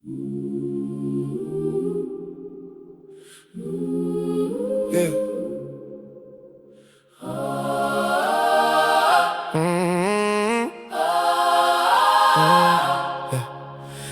Yeah.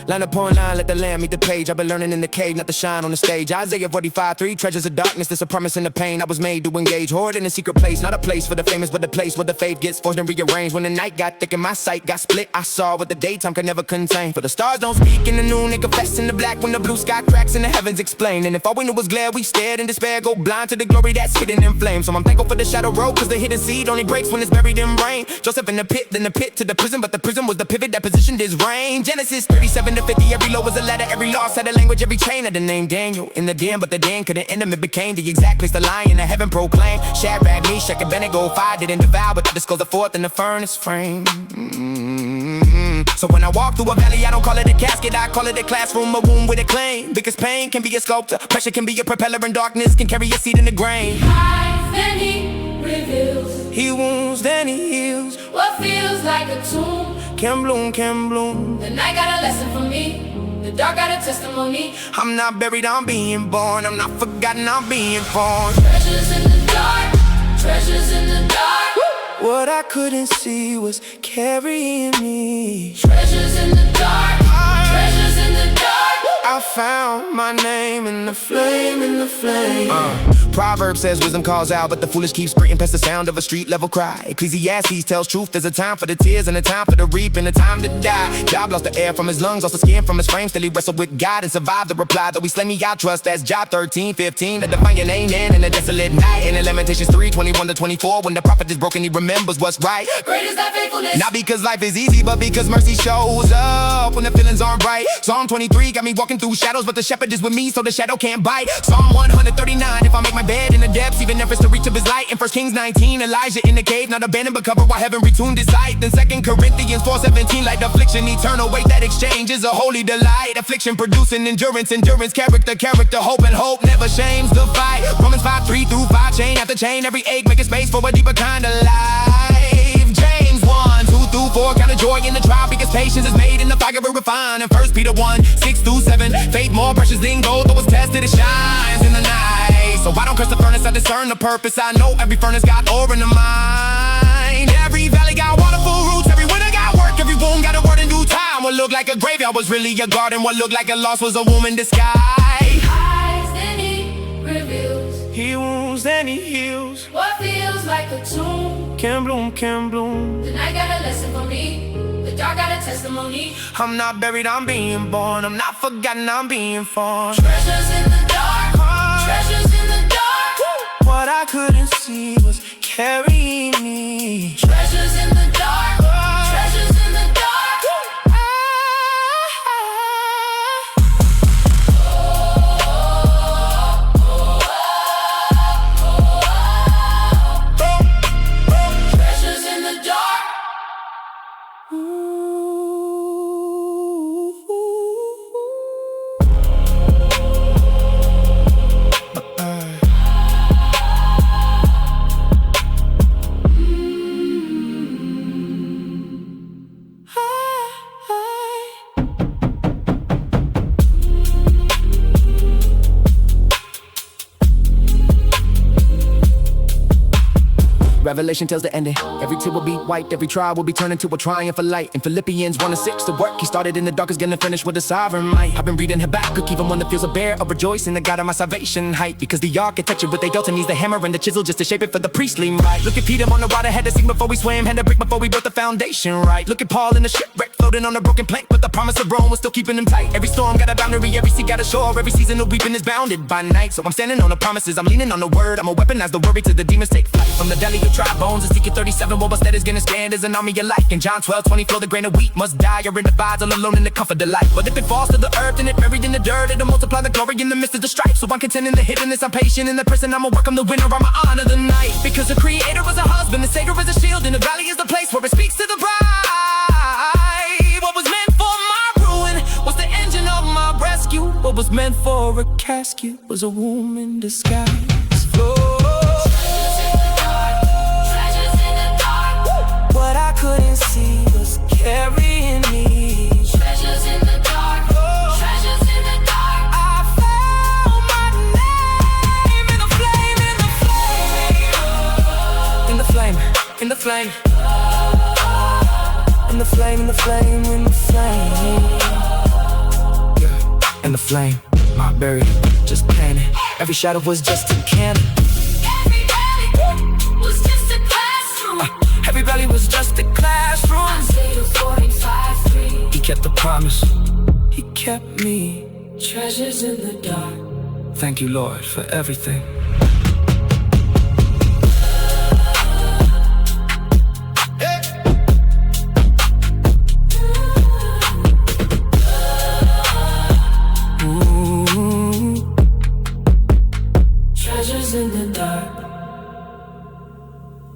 Line upon line, let the lamb meet the page. I've been learning in the cave, not to shine on the stage. Isaiah 45:3, treasures of darkness, there's a promise in the pain. I was made to engage, hoard in a secret place. Not a place for the famous, but the place where the faith gets forged and rearranged. When the night got thick and my sight got split, I saw what the daytime could never contain. For the stars don't speak in the noon, they confess in the black. When the blue sky cracks and the heavens explain. And if all we knew was glare, we stared in despair, go blind to the glory that's hidden in flames. So I'm thankful for the shadow road, cause the hidden seed only breaks when it's buried in rain. Joseph in the pit, then the pit to the prison, but the prison was the pivot that positioned his reign. Genesis 37-50, every low was a letter, every loss had a language, every chain had the name Daniel in the den, but the den couldn't end him. It became the exact place the lion of heaven proclaimed. Shadrach, Meshach, and Abednego, fire didn't devour, but disclosed the fourth in the furnace frame. So when I walk through a valley, I don't call it a casket, I call it a classroom, a womb with a claim. Because pain can be a sculptor, pressure can be a propeller, and darkness can carry a seed in the grain. He hides, then he reveals. He wounds, then he heals. What feels like a tomb, Can bloom, can bloom. the night got a lesson for me. The dark got a testimony. I'm not buried, I'm being born. I'm not forgotten, I'm being formed. Treasures in the dark, treasures in the dark. What I couldn't see was carrying me. Treasures in the dark, treasures in the dark. I found my name in the flame, in the flame. Proverb says wisdom calls out, but the foolish keep sprinting past the sound of a street level cry. Ecclesiastes tells truth, there's a time for the tears and a time for the reap and a time to die. Job lost the air from his lungs, lost the skin from his frame. Still he wrestled with God and survived the reply. Though he slay me, I trust. That's Job 13:15. To define your name in a desolate night. And in Lamentations 3:21-24, when the prophet is broken, he remembers what's right. Great is thy faithfulness. Not because life is easy, but because mercy shows up when the feelings aren't right. Psalm 23 got me walking through shadows, but the shepherd is with me, so the shadow can't bite. Psalm 139, if I make my bed in the depths, even if it's to reach of his light. In 1 Kings 19, Elijah in the cave, not abandoned but covered while heaven retuned his sight. Then 2 Corinthians 4:17, like affliction, eternal weight, that exchange is a holy delight. Affliction producing endurance, endurance, character, hope, and hope never shames the fight. Romans 5:3-5, chain after chain, every ache making space for a deeper kind of life. James 1:2-4, count of joy in the trial, because patience is made in the fire of refine. And 1 Peter 1:6-7, faith more precious than gold, though it's tested, it shines in the night. So I don't curse the furnace, I discern the purpose. I know every furnace got ore in the mind. Every valley got waterful roots, every winter got work, every wound got a word in due time. What looked like a graveyard was really a garden, what looked like a loss was a womb in disguise. He hides, then he reveals. He wounds, then he heals. What feels like a tomb, Can bloom, can bloom. the night got a lesson for me. The dark got a testimony. I'm not buried, I'm being born. I'm not forgotten, I'm being formed. Treasures in the dark, treasures in the dark. What I couldn't see was carrying me. Treasures in the dark, treasures in the dark. Treasures in the dark. Revelation tells the ending. Every tear will be wiped, every trial will be turned into a triumph for light. In Philippians 1:6, the work he started in the dark is gonna finish with a sovereign might. I've been reading Habakkuk, even one that feels a bear of rejoicing, the God of my salvation height. Because the architecture, what they built, needs the hammer and the chisel just to shape it for the priestly right. Look at Peter on the water, had to sink before we swam, had to break before we built the foundation right. Look at Paul in the shipwreck, floating on a broken plank, but the promise of Rome was still keeping him tight. Every storm got a boundary, every sea got a shore, every season of weeping is bounded by night. So I'm standing on the promises, I'm leaning on the word, I'ma weaponize the worry till the demons take flight. From the belly of dry bones, Ezekiel 37, robust that is gonna stand as an army alike. In John 12:20, flow the grain of wheat must die or it abides all alone in the comfort of life. But if it falls to the earth and it buried in the dirt, it'll multiply the glory in the midst of the strife. So I'm content in the hiddenness, I'm patient in the prison, I'ma work, I'm the winner, I'ma honor the night. Because the creator is a husband, the savior is a shield, and the valley is the place where it speaks to the bride. What was meant for my ruin was the engine of my rescue. What was meant for a casket was a womb in disguise. What I couldn't see was carrying me. Treasures in the dark, treasures flame, in the flame, in the flame. Yeah, in the flame, my buried, just painted. Every shadow was just a cannon. Every valley was just a classroom. Every valley was just a classroom. Isaiah 45:3. He kept the promise, he kept me. Treasures in the dark. Thank you, Lord, for everything.